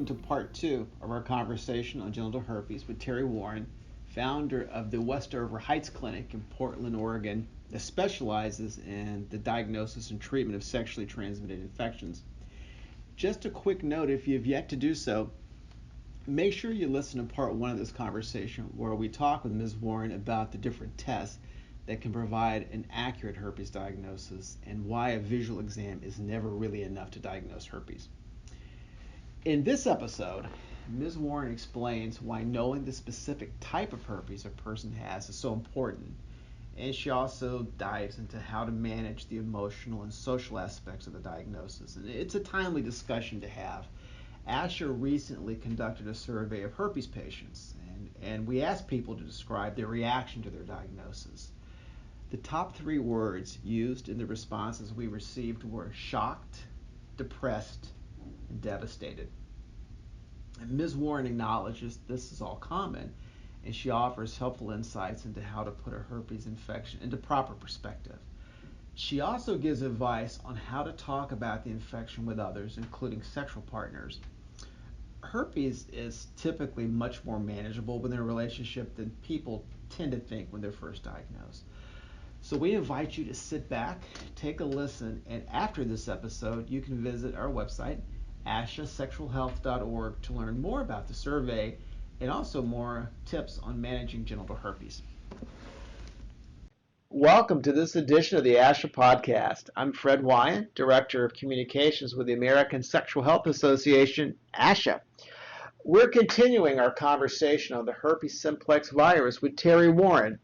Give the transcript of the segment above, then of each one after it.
welcome to part two of our conversation on genital herpes with Terri Warren, founder of the Westover Heights Clinic in Portland, Oregon, that specializes in the diagnosis and treatment of sexually transmitted infections. Just a quick note, if you have yet to do so, make sure you listen to part one of this conversation where we talk with Ms. Warren about the different tests that can provide an accurate herpes diagnosis and why a visual exam is never really enough to diagnose herpes. In this episode, Ms. Warren explains why knowing the specific type of herpes a person has is so important, and she also dives into how to manage the emotional and social aspects of the diagnosis. And it's a timely discussion to have. ASHA recently conducted a survey of herpes patients, and we asked people to describe their reaction to their diagnosis. The top three words used in the responses we received were shocked, depressed, and devastated. And Ms. Warren acknowledges this is all common, and she offers helpful insights into how to put a herpes infection into proper perspective. She also gives advice on how to talk about the infection with others, including sexual partners. Herpes is typically much more manageable within a relationship than people tend to think when they're first diagnosed. So we invite you to sit back, take a listen, and after this episode, you can visit our website, ashasexualhealth.org, to learn more about the survey and also more tips on managing genital herpes. Welcome to this edition of the ASHA podcast. I'm Fred Wyant, Director of Communications with the American Sexual Health Association, ASHA. We're continuing our conversation on the herpes simplex virus with Terri Warren,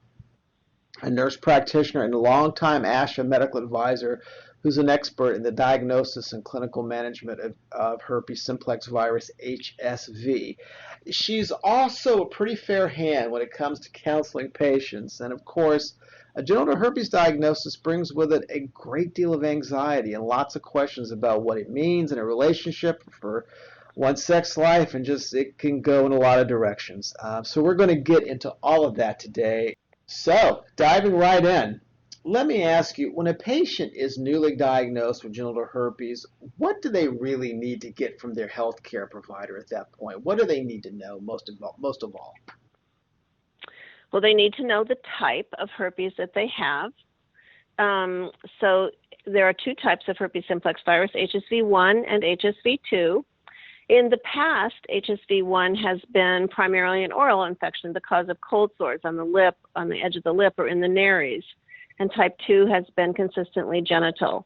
a nurse practitioner and a longtime ASHA medical advisor who's an expert in the diagnosis and clinical management of herpes simplex virus, HSV. She's also a pretty fair hand when it comes to counseling patients. And of course, a genital herpes diagnosis brings with it a great deal of anxiety and lots of questions about what it means in a relationship for one's sex life, and just it can go in a lot of directions. So we're going to get into all of that today. So, diving right in, let me ask you, when a patient is newly diagnosed with genital herpes, what do they really need to get from their healthcare provider at that point? What do they need to know most of all? Well, they need to know the type of herpes that they have. So there are two types of herpes simplex virus, HSV1 and HSV2. In the past, HSV1 has been primarily an oral infection, the cause of cold sores on the lip, on the edge of the lip, or in the nares. And type 2 has been consistently genital.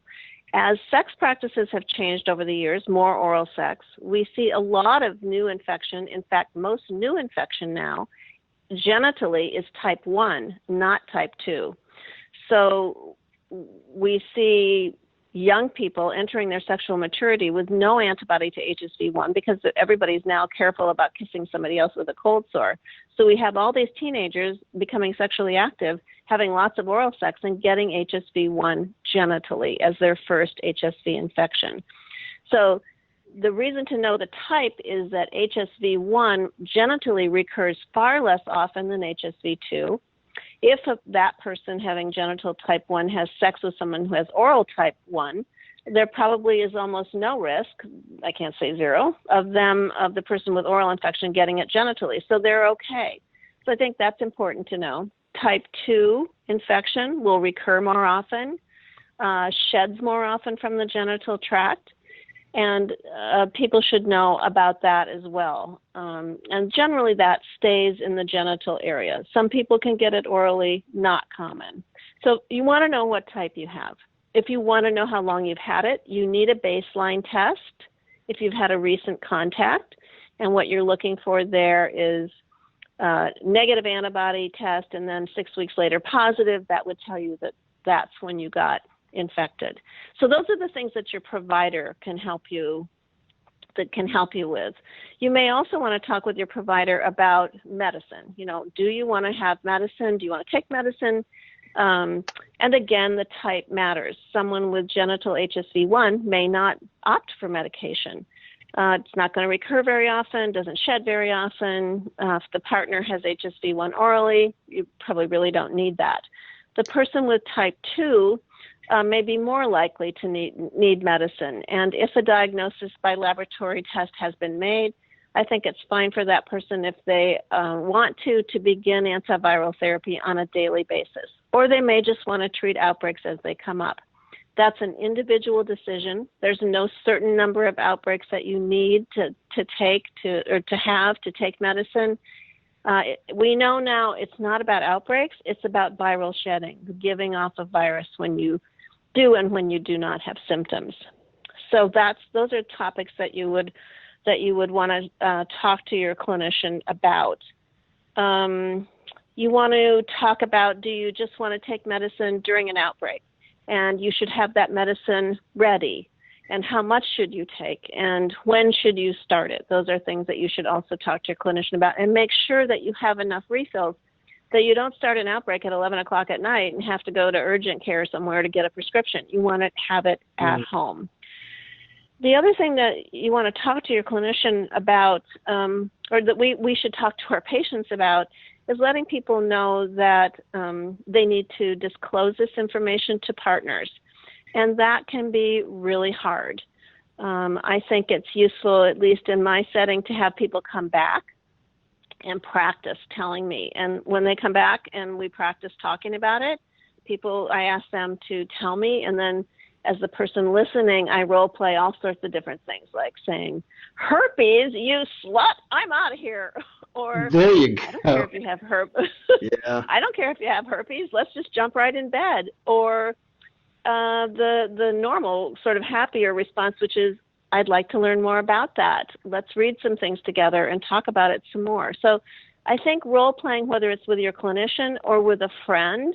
As sex practices have changed over the years, more oral sex, we see a lot of new infection. In fact, most new infection now genitally is type 1, not type 2. So we see young people entering their sexual maturity with no antibody to HSV1 because everybody's now careful about kissing somebody else with a cold sore. So we have all these teenagers becoming sexually active, having lots of oral sex, and getting HSV1 genitally as their first HSV infection. So the reason to know the type is that HSV1 genitally recurs far less often than HSV2. If that person having genital type 1 has sex with someone who has oral type 1, there probably is almost no risk, I can't say zero, of the person with oral infection getting it genitally. So they're okay. So I think that's important to know. Type 2 infection will recur more often, sheds more often from the genital tract, and people should know about that as well. And generally that stays in the genital area. Some people can get it orally, not common. So you want to know what type you have. If you want to know how long you've had it, you need a baseline test if you've had a recent contact. And what you're looking for there is negative antibody test, and then 6 weeks later positive. That would tell you that that's when you got infected. So those are the things that your provider can help you with. You may also want to talk with your provider about medicine. You know, do you want to have medicine? Do you want to take medicine? And again, the type matters. Someone with genital HSV1 may not opt for medication. It's not going to recur very often, doesn't shed very often. If the partner has HSV1 orally, you probably really don't need that. The person with type 2 may be more likely to need medicine. And if a diagnosis by laboratory test has been made, I think it's fine for that person if they want to begin antiviral therapy on a daily basis, or they may just want to treat outbreaks as they come up. That's an individual decision. There's no certain number of outbreaks that you need to take medicine. We know now it's not about outbreaks, it's about viral shedding, the giving off of virus when you do and when you do not have symptoms. So those are topics that you would want to talk to your clinician about. You want to talk about, do you just want to take medicine during an outbreak? And you should have that medicine ready. And how much should you take? And when should you start it? Those are things that you should also talk to your clinician about. And make sure that you have enough refills, that you don't start an outbreak at 11 o'clock at night and have to go to urgent care somewhere to get a prescription. You want to have it at home. The other thing that you want to talk to your clinician about, or that we should talk to our patients about, is letting people know that they need to disclose this information to partners. And that can be really hard. I think it's useful, at least in my setting, to have people come back and practice telling me. And when they come back and we practice talking about it, I ask them to tell me, and then as the person listening, I role play all sorts of different things, like saying, "Herpes, you slut, I'm out of here." Or, there you go. "I don't care if you have herpes." Yeah. "I don't care if you have herpes. Let's just jump right in bed." Or the normal sort of happier response, which is, "I'd like to learn more about that. Let's read some things together and talk about it some more." So I think role playing, whether it's with your clinician or with a friend,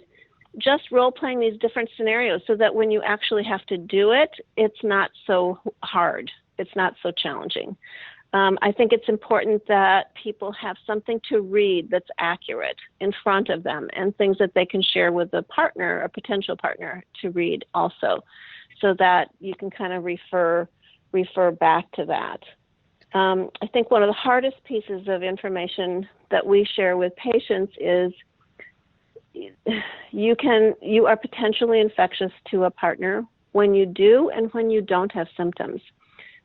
just role playing these different scenarios so that when you actually have to do it, it's not so hard. It's not so challenging. I think it's important that people have something to read that's accurate in front of them, and things that they can share with a partner, a potential partner, to read also, so that you can kind of refer back to that. I think one of the hardest pieces of information that we share with patients is you are potentially infectious to a partner when you do and when you don't have symptoms.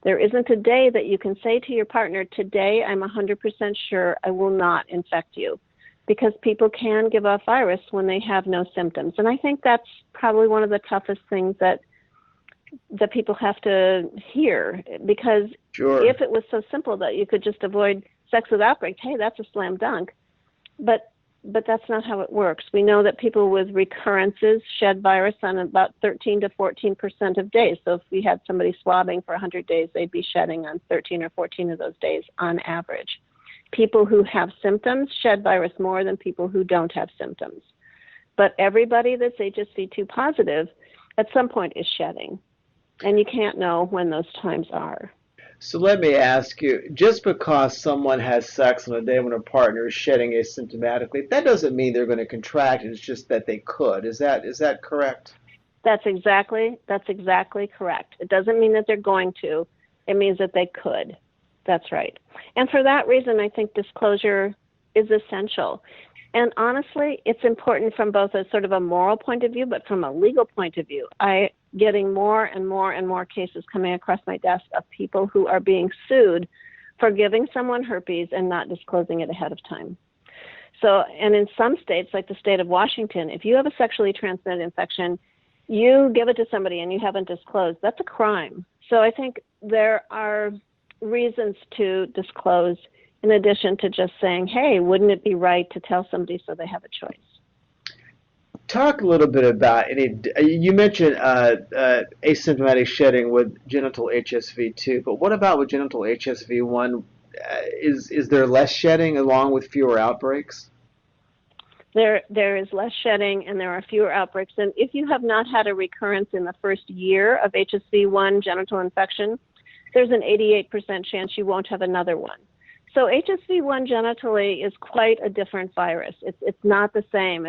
There isn't a day that you can say to your partner, "Today I'm 100% sure I will not infect you," because people can give off virus when they have no symptoms. And I think that's probably one of the toughest things that people have to hear, because Sure. If it was so simple that you could just avoid sex with outbreak, hey, that's a slam dunk. But that's not how it works. We know that people with recurrences shed virus on about 13 to 14% of days. So if we had somebody swabbing for 100 days, they'd be shedding on 13 or 14 of those days on average. People who have symptoms shed virus more than people who don't have symptoms. But everybody that's HSV2 positive at some point is shedding. And you can't know when those times are. So let me ask you, just because someone has sex on a day when a partner is shedding asymptomatically, that doesn't mean they're going to contract. It's just that they could. Is that correct? That's exactly correct. It doesn't mean that they're going to. It means that they could. That's right. And for that reason, I think disclosure is essential. And honestly, it's important from both a sort of a moral point of view, but from a legal point of view. I getting more and more and more cases coming across my desk of people who are being sued for giving someone herpes and not disclosing it ahead of time. So, and in some states, like the state of Washington, if you have a sexually transmitted infection, you give it to somebody and you haven't disclosed, that's a crime. So I think there are reasons to disclose, in addition to just saying, hey, wouldn't it be right to tell somebody so they have a choice? Talk a little bit about you mentioned asymptomatic shedding with genital HSV2, but what about with genital HSV1? Is there less shedding along with fewer outbreaks? There is less shedding and there are fewer outbreaks. And if you have not had a recurrence in the first year of HSV1 genital infection, there's an 88% chance you won't have another one. So HSV1 genitally is quite a different virus. It's not the same.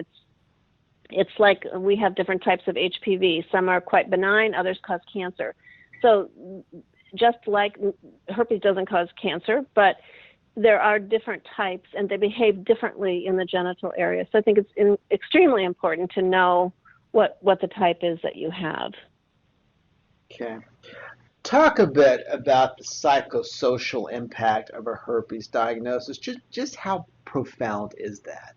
It's like we have different types of HPV. Some are quite benign, others cause cancer. So just like herpes doesn't cause cancer, but there are different types and they behave differently in the genital area. So I think it's extremely important to know what the type is that you have. Okay. Talk a bit about the psychosocial impact of a herpes diagnosis. Just how profound is that?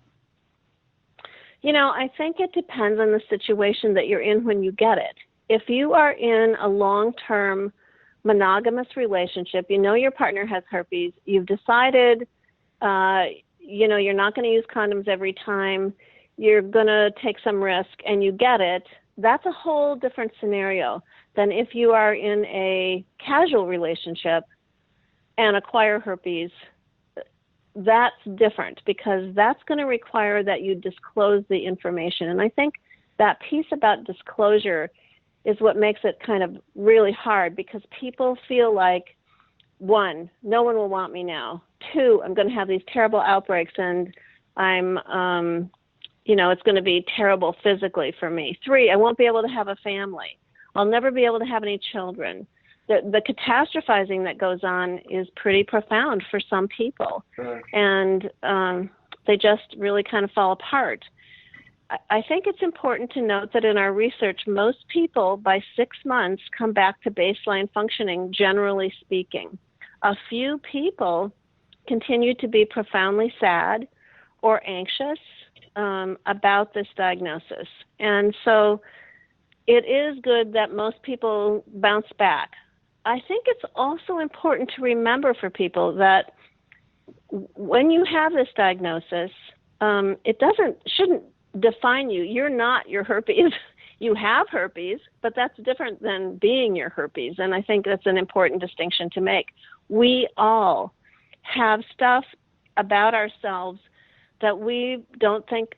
I think it depends on the situation that you're in when you get it. If you are in a long-term monogamous relationship, you know your partner has herpes, you've decided, you're not going to use condoms every time, you're going to take some risk, and you get it, that's a whole different scenario than if you are in a casual relationship and acquire herpes. That's different because that's going to require that you disclose the information. And I think that piece about disclosure is what makes it kind of really hard because people feel like, one, no one will want me now. Two, I'm going to have these terrible outbreaks and it's going to be terrible physically for me. Three, I won't be able to have a family. I'll never be able to have any children. The catastrophizing that goes on is pretty profound for some people. Sure. And they just really kind of fall apart. I think it's important to note that in our research, most people by 6 months come back to baseline functioning, generally speaking. A few people continue to be profoundly sad or anxious about this diagnosis. And so it is good that most people bounce back. I think it's also important to remember for people that when you have this diagnosis, it shouldn't define you. You're not your herpes. You have herpes, but that's different than being your herpes. And I think that's an important distinction to make. We all have stuff about ourselves that we don't think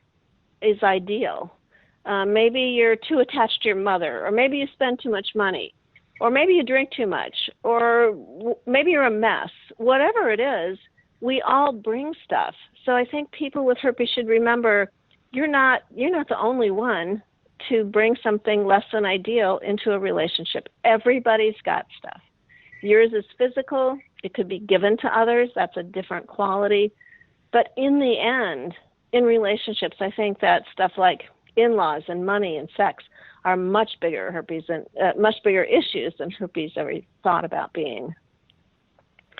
is ideal. Maybe you're too attached to your mother, or maybe you spend too much money, or maybe you drink too much, or maybe you're a mess. Whatever it is, we all bring stuff. So I think people with herpes should remember you're not the only one to bring something less than ideal into a relationship. Everybody's got stuff. Yours is physical. It could be given to others. That's a different quality. But in the end, in relationships, I think that stuff like in-laws and money and sex are much bigger issues than herpes ever thought about being.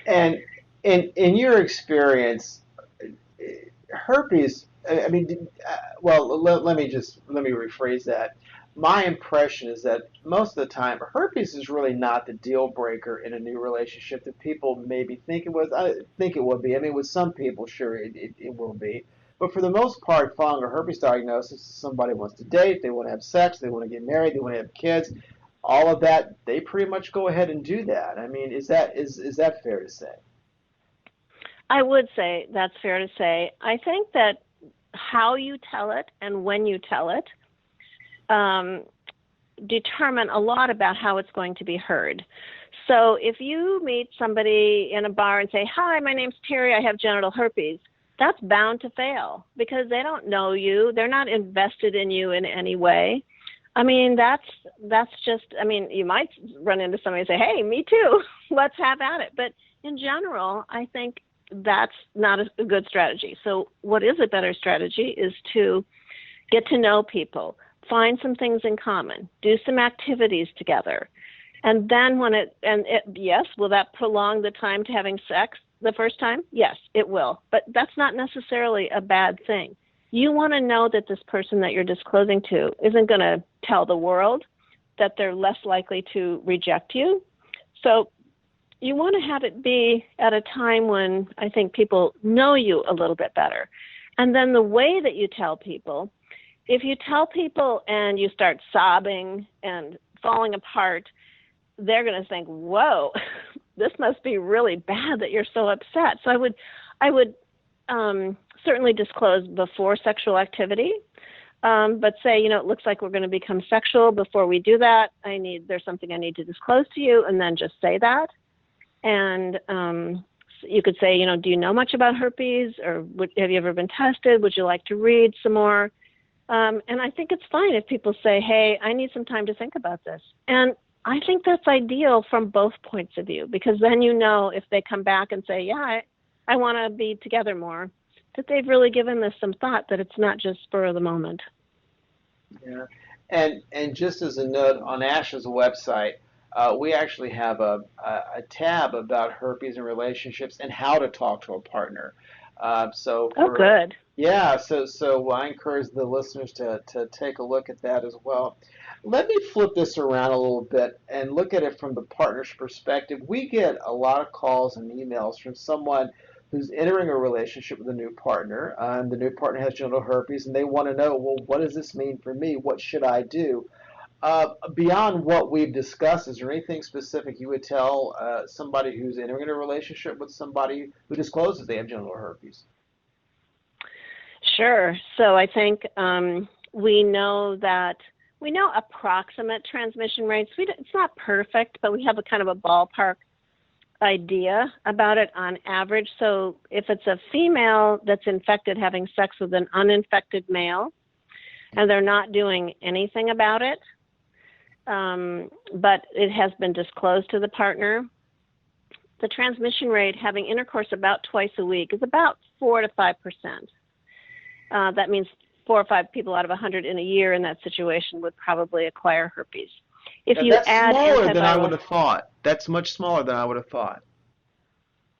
And in your experience, herpes. I mean, let me rephrase that. My impression is that most of the time, herpes is really not the deal breaker in a new relationship that people maybe think it was. I think it would be. I mean, with some people, sure, it will be. But for the most part, following a herpes diagnosis, somebody wants to date, they want to have sex, they want to get married, they want to have kids. All of that, they pretty much go ahead and do that. I mean, is that fair to say? I would say that's fair to say. I think that how you tell it and when you tell it determine a lot about how it's going to be heard. So if you meet somebody in a bar and say, "Hi, my name's Terri, I have genital herpes," that's bound to fail because they don't know you. They're not invested in you in any way. I mean, that's just, I mean, you might run into somebody and say, "Hey, me too, let's have at it." But in general, I think that's not a good strategy. So what is a better strategy is to get to know people, find some things in common, do some activities together. And then yes, will that prolong the time to having sex the first time? Yes, it will. But that's not necessarily a bad thing. You want to know that this person that you're disclosing to isn't going to tell the world, that they're less likely to reject you. So you want to have it be at a time when I think people know you a little bit better. And then the way that you tell people, if you tell people and you start sobbing and falling apart, they're going to think, "Whoa, this must be really bad that you're so upset." So I would certainly disclose before sexual activity, but say, it looks like we're going to become sexual. Before we do that, there's something I need to disclose to you, and then just say that. And you could say, "Do you know much about herpes, or have you ever been tested? Would you like to read some more?" And I think it's fine if people say, "Hey, I need some time to think about this." And I think that's ideal from both points of view, because then if they come back and say, "Yeah, I want to be together more," that they've really given this some thought, that it's not just spur of the moment. Yeah. And just as a note, on ASHA's website, we actually have a tab about herpes and relationships and how to talk to a partner. So Oh, for good. yeah, so I encourage the listeners to take a look at that as well. Let me flip this around a little bit and look at it from the partner's perspective. We get a lot of calls and emails from someone who's entering a relationship with a new partner, and the new partner has genital herpes, and they want to know, well, what does this mean for me? What should I do? Beyond what we've discussed, is there anything specific you would tell somebody who's entering a relationship with somebody who discloses they have genital herpes? Sure. So I think we know that we know approximate transmission rates. It's not perfect, but we have a kind of a ballpark idea about it on average. So if it's a female that's infected having sex with an uninfected male and they're not doing anything about it, but it has been disclosed to the partner, the transmission rate having intercourse about twice a week is about 4 to 5%. That means 4 or 5 people out of 100 in a year in that situation would probably acquire herpes. If Now, you that's add smaller than I would antiviral, have thought. That's much smaller than I would have thought.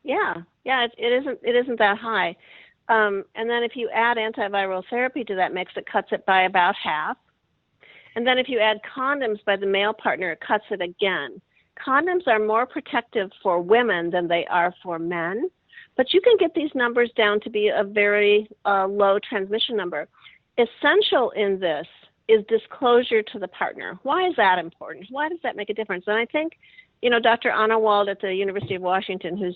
yeah, it isn't that high. And then if you add antiviral therapy to that mix, it cuts it by about half. And then if you add condoms by the male partner, it cuts it again. Condoms are more protective for women than they are for men, but you can get these numbers down to be a very low transmission number. Essential in this is disclosure to the partner. Why is that important? Why does that make a difference? And I think, Dr. Anna Wald at the University of Washington, who's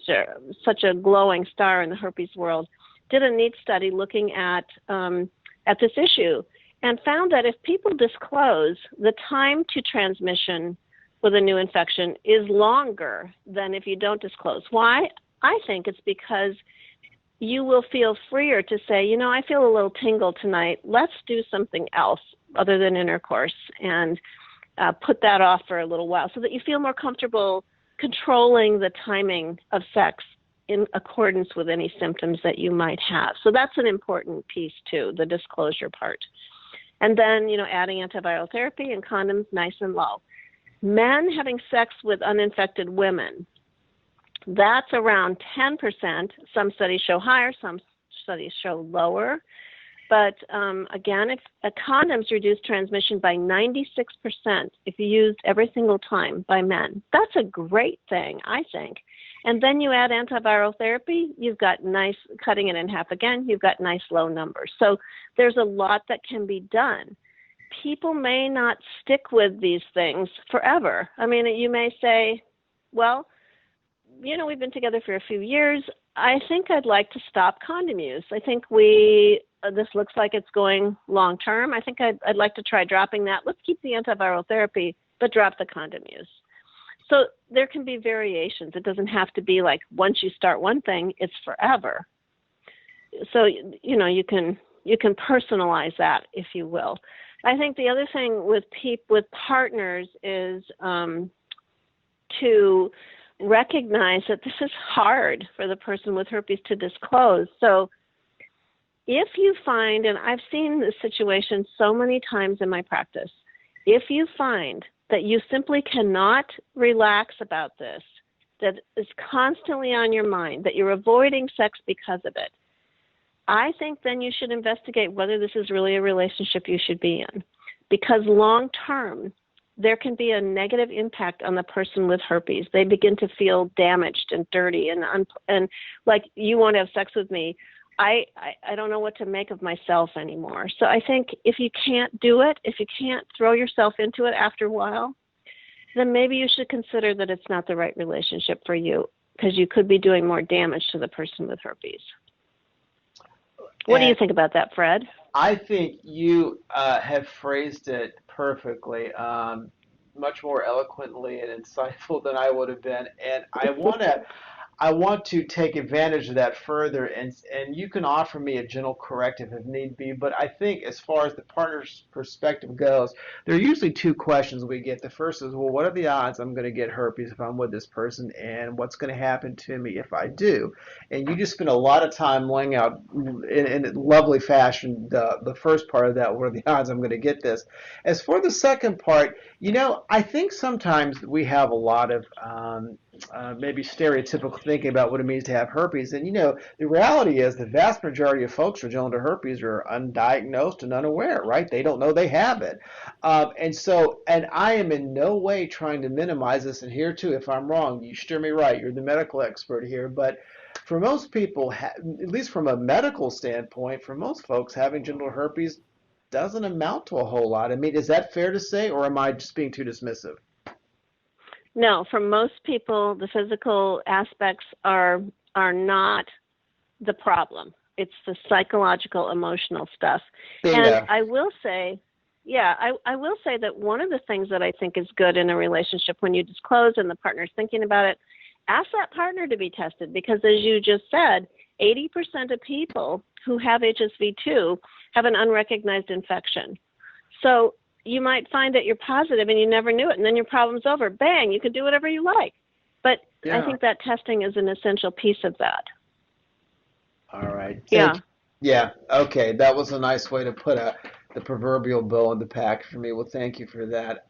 such a glowing star in the herpes world, did a neat study looking at this issue and found that if people disclose, the time to transmission with a new infection is longer than if you don't disclose. Why? I think it's because you will feel freer to say, I feel a little tingle tonight. Let's do something else other than intercourse and put that off for a little while so that you feel more comfortable controlling the timing of sex in accordance with any symptoms that you might have. So that's an important piece too, the disclosure part. And then, adding antiviral therapy and condoms nice and low. Men having sex with uninfected women, that's around 10%. Some studies show higher, some studies show lower. But again, if condoms reduce transmission by 96% if used every single time by men. That's a great thing, I think. And then you add antiviral therapy, you've got nice, cutting it in half again, you've got nice low numbers. So there's a lot that can be done. People may not stick with these things forever. I mean, you may say, well, we've been together for a few years. I think I'd like to stop condom use. I think this looks like it's going long term. I think I'd like to try dropping that. Let's keep the antiviral therapy, but drop the condom use. So there can be variations. It doesn't have to be like once you start one thing, it's forever. So, you can personalize that, if you will. I think the other thing with partners is to recognize that this is hard for the person with herpes to disclose. So if you find, and I've seen this situation so many times in my practice, if you find that you simply cannot relax about this, that is constantly on your mind, that you're avoiding sex because of it, I think then you should investigate whether this is really a relationship you should be in. Because long term, there can be a negative impact on the person with herpes. They begin to feel damaged and dirty and like, you want to have sex with me. I don't know what to make of myself anymore. So I think if you can't do it, if you can't throw yourself into it after a while, then maybe you should consider that it's not the right relationship for you, because you could be doing more damage to the person with herpes. What do you think about that, Fred? I think you have phrased it perfectly, much more eloquently and insightful than I would have been. And I want to take advantage of that further, and you can offer me a gentle corrective if need be. But I think as far as the partner's perspective goes, there are usually two questions we get. The first is, well, what are the odds I'm going to get herpes if I'm with this person, and what's going to happen to me if I do? And you just spend a lot of time laying out in lovely fashion the first part of that. What are the odds I'm going to get this? As for the second part, I think sometimes we have a lot of maybe stereotypical thinking about what it means to have herpes. And the reality is the vast majority of folks with genital herpes are undiagnosed and unaware, right? They don't know they have it. And I am in no way trying to minimize this. And here too, if I'm wrong, you steer me right. You're the medical expert here. But for most people, at least from a medical standpoint, for most folks, having genital herpes doesn't amount to a whole lot. I mean, is that fair to say, or am I just being too dismissive? No, for most people, the physical aspects are not the problem. It's the psychological, emotional stuff. Bingo. And I will say, I will say that one of the things that I think is good in a relationship when you disclose and the partner's thinking about it, ask that partner to be tested because, as you just said, 80% of people who have HSV2 have an unrecognized infection. So you might find that you're positive and you never knew it, and then your problem's over. Bang, you can do whatever you like. But I think that testing is an essential piece of that. All right. Yeah. Yeah. Okay. That was a nice way to put the proverbial bow on the pack for me. Well, thank you for that.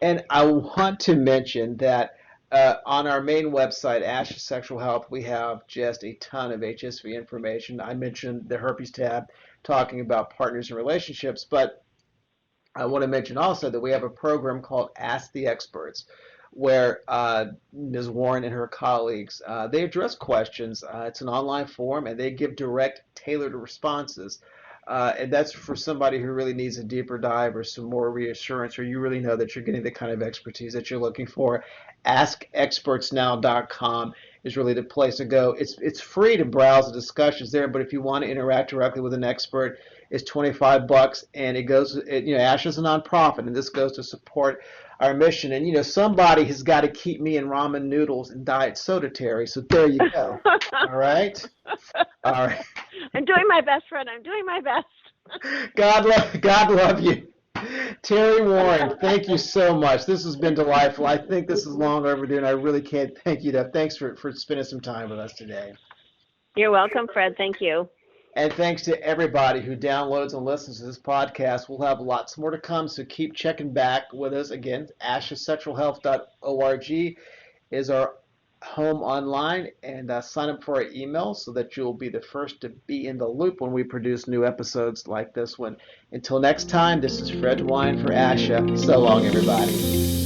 And I want to mention that on our main website, Ash's Sexual Health, we have just a ton of HSV information. I mentioned the herpes tab talking about partners and relationships, but I want to mention also that we have a program called Ask the Experts, where Ms. Warren and her colleagues, they address questions. It's an online forum, and they give direct, tailored responses. And that's for somebody who really needs a deeper dive or some more reassurance, or you really know that you're getting the kind of expertise that you're looking for. AskExpertsNow.com is really the place to go. It's free to browse the discussions there, but if you want to interact directly with an expert, it's $25, and it goes. ASH is a nonprofit, and this goes to support our mission. And somebody has got to keep me in ramen noodles and diet soda, Terry. So there you go. All right. All right. I'm doing my best, Fred. I'm doing my best. God love you. Terri Warren, thank you so much. This has been delightful. I think this is long overdue, and I really can't thank you enough. Thanks for spending some time with us today. You're welcome, Fred. Thank you. And thanks to everybody who downloads and listens to this podcast. We'll have lots more to come, so keep checking back with us. Again, ashesexualhealth.org is our home online, and sign up for our email so that you'll be the first to be in the loop when we produce new episodes like this one. Until next time, this is Fred Wine for Asha. So long, everybody.